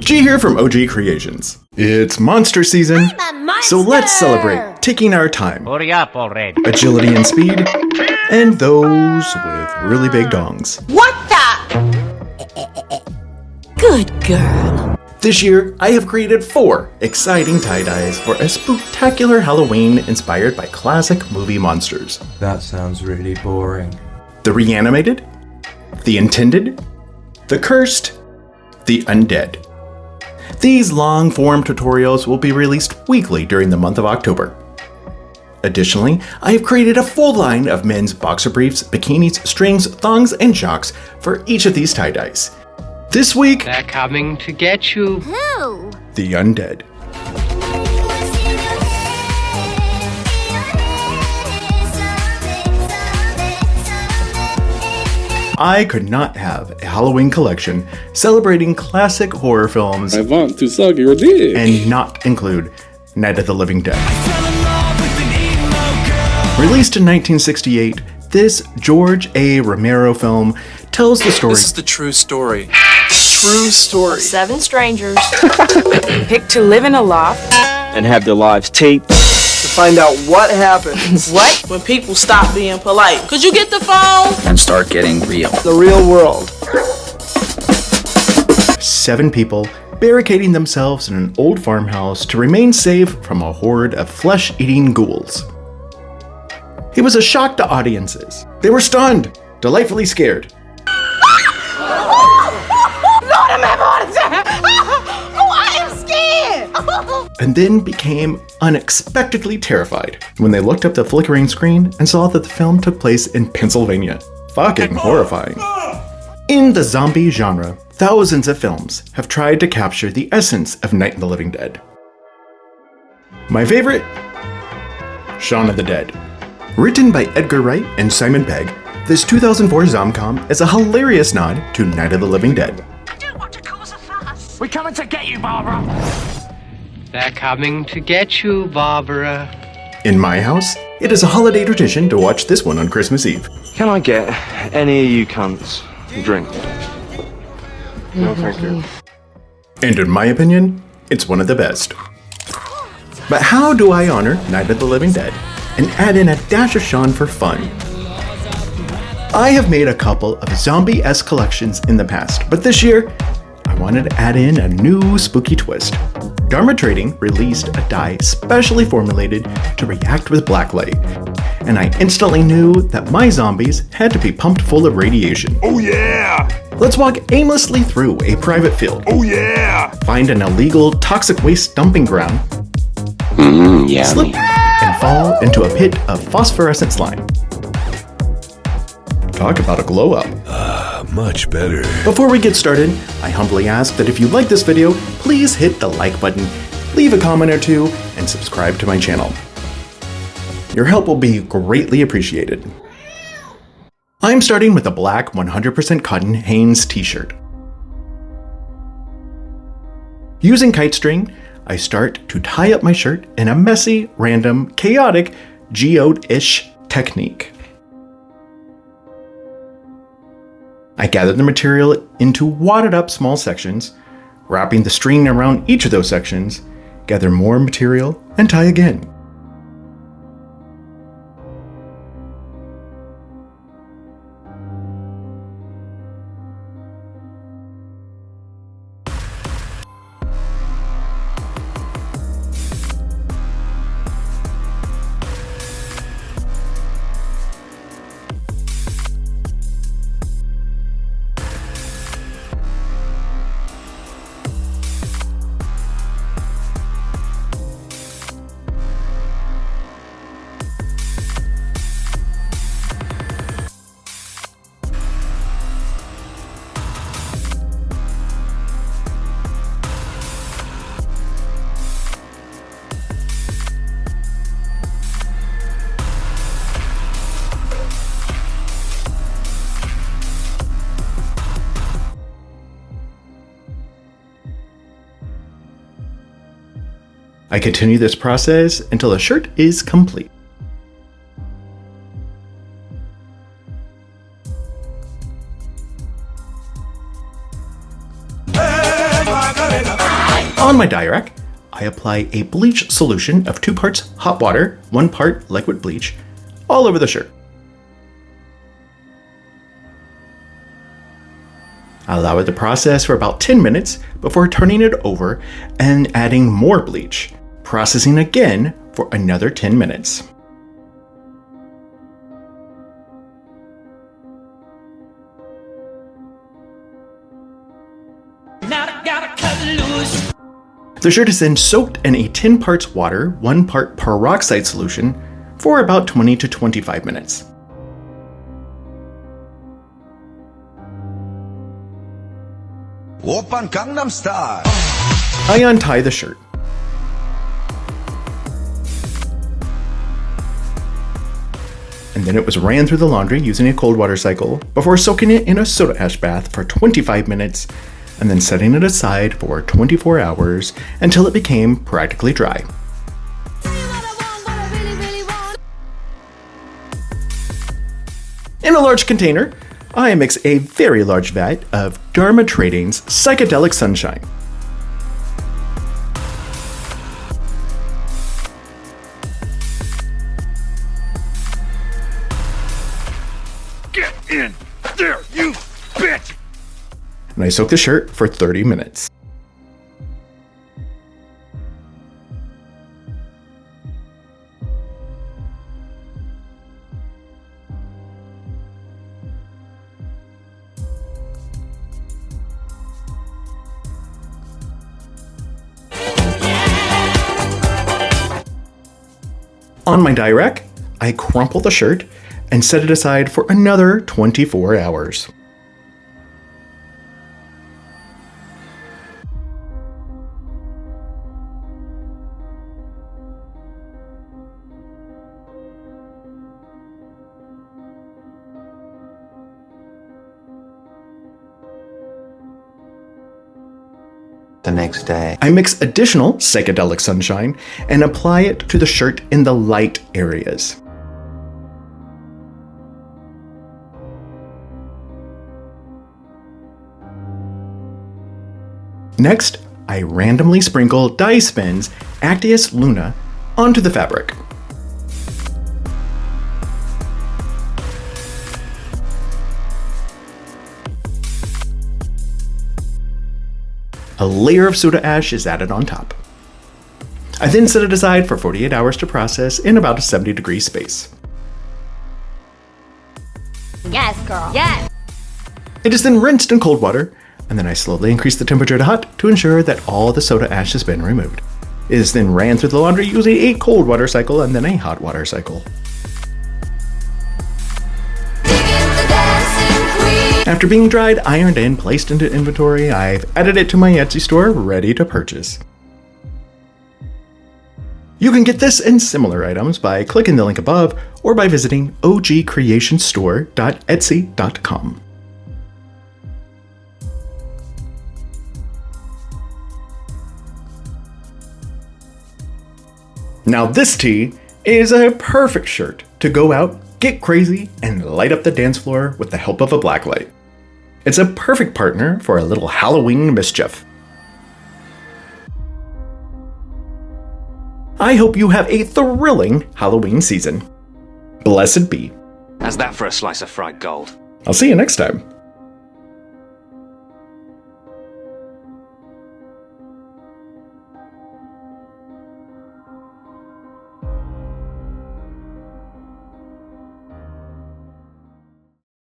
G here from OG Creations. It's monster season, so let's celebrate taking our time. Hurry up already. Agility and speed, and those with really big dongs. What the? Good girl. This year, I have created 4 exciting tie-dyes for a spectacular Halloween inspired by classic movie monsters. That sounds really boring. The Reanimated, the Intended, the Cursed, the Undead. These long-form tutorials will be released weekly during the month of October. Additionally, I have created a full line of men's boxer briefs, bikinis, strings, thongs, and jocks for each of these tie-dyes. This week, They're coming to get you. Who? the Undead. I could not have a Halloween collection celebrating classic horror films I want to suck your dick. and not include Night of the Living Dead. Released in 1968, this George A. Romero film tells the story. This is the true story. True story. 7 strangers pick to live in a loft and have their lives taped. To find out what happens. What? When people stop being polite. Could you get the phone? And start getting real. The real world. 7 people barricading themselves in an old farmhouse to remain safe from a horde of flesh-eating ghouls. It was a shock to audiences. They were stunned, delightfully scared. And then became unexpectedly terrified when they looked up the flickering screen and saw that the film took place in Pennsylvania. Fucking horrifying. In the zombie genre, thousands of films have tried to capture the essence of Night of the Living Dead. My favorite? Shaun of the Dead. Written by Edgar Wright and Simon Pegg, this 2004 Zomcom is a hilarious nod to Night of the Living Dead. I don't want to cause a fuss. We're coming to get you, Barbara. They're coming to get you, Barbara. In my house, it is a holiday tradition to watch this one on Christmas Eve. Can I get any of you cunts a drink? No, thank you. And in my opinion, it's one of the best. But how do I honor Night of the Living Dead and add in a dash of Shaun for fun? I have made a couple of zombie-esque collections in the past, but this year, I wanted to add in a new spooky twist. Dharma Trading released a dye specially formulated to react with blacklight, and I instantly knew that my zombies had to be pumped full of radiation. Oh yeah! Let's walk aimlessly through a private field. Oh yeah! Find an illegal toxic waste dumping ground, slip and fall into a pit of phosphorescent slime. Talk about a glow up. Much better. Before we get started, I humbly ask that if you like this video, please hit the like button, leave a comment or two, and subscribe to my channel. Your help will be greatly appreciated. I'm starting with a black 100% cotton Hanes t-shirt. Using kite string, I start to tie up my shirt in a messy, random, chaotic Geode-ish technique. I gather the material into wadded up small sections, wrapping the string around each of those sections, gather more material, and tie again. I continue this process until the shirt is complete. On my dye rack, I apply a bleach solution of 2 parts hot water, 1 part liquid bleach, all over the shirt. I allow it to process for about 10 minutes before turning it over and adding more bleach, processing again for another 10 minutes. The shirt is then soaked in a 10 parts water, 1 part peroxide solution for about 20 to 25 minutes. Oppan Gangnam Style. I untie the shirt. And then it was ran through the laundry using a cold water cycle before soaking it in a soda ash bath for 25 minutes and then setting it aside for 24 hours until it became practically dry. In a large container, I mix a very large vat of Dharma Trading's Psychedelic Sunshine. Get in there, you bitch! And I soak the shirt for 30 minutes. On my dye rack, I crumple the shirt and set it aside for another 24 hours. The next day, I mix additional Psychedelic Sunshine and apply it to the shirt in the light areas. Next, I randomly sprinkle Dye Spin's Actias Luna onto the fabric. A layer of soda ash is added on top. I then set it aside for 48 hours to process in about a 70-degree space. Yes, girl. Yes. It is then rinsed in cold water, and then I slowly increase the temperature to hot to ensure that all the soda ash has been removed. It is then ran through the laundry using a cold water cycle and then a hot water cycle. After being dried, ironed, and placed into inventory, I've added it to my Etsy store, ready to purchase. You can get this and similar items by clicking the link above or by visiting ogcreationstore.etsy.com. Now this tee is a perfect shirt to go out, get crazy, and light up the dance floor with the help of a blacklight. It's a perfect partner for a little Halloween mischief. I hope you have a thrilling Halloween season. Blessed be. How's that for a slice of fried gold? I'll see you next time.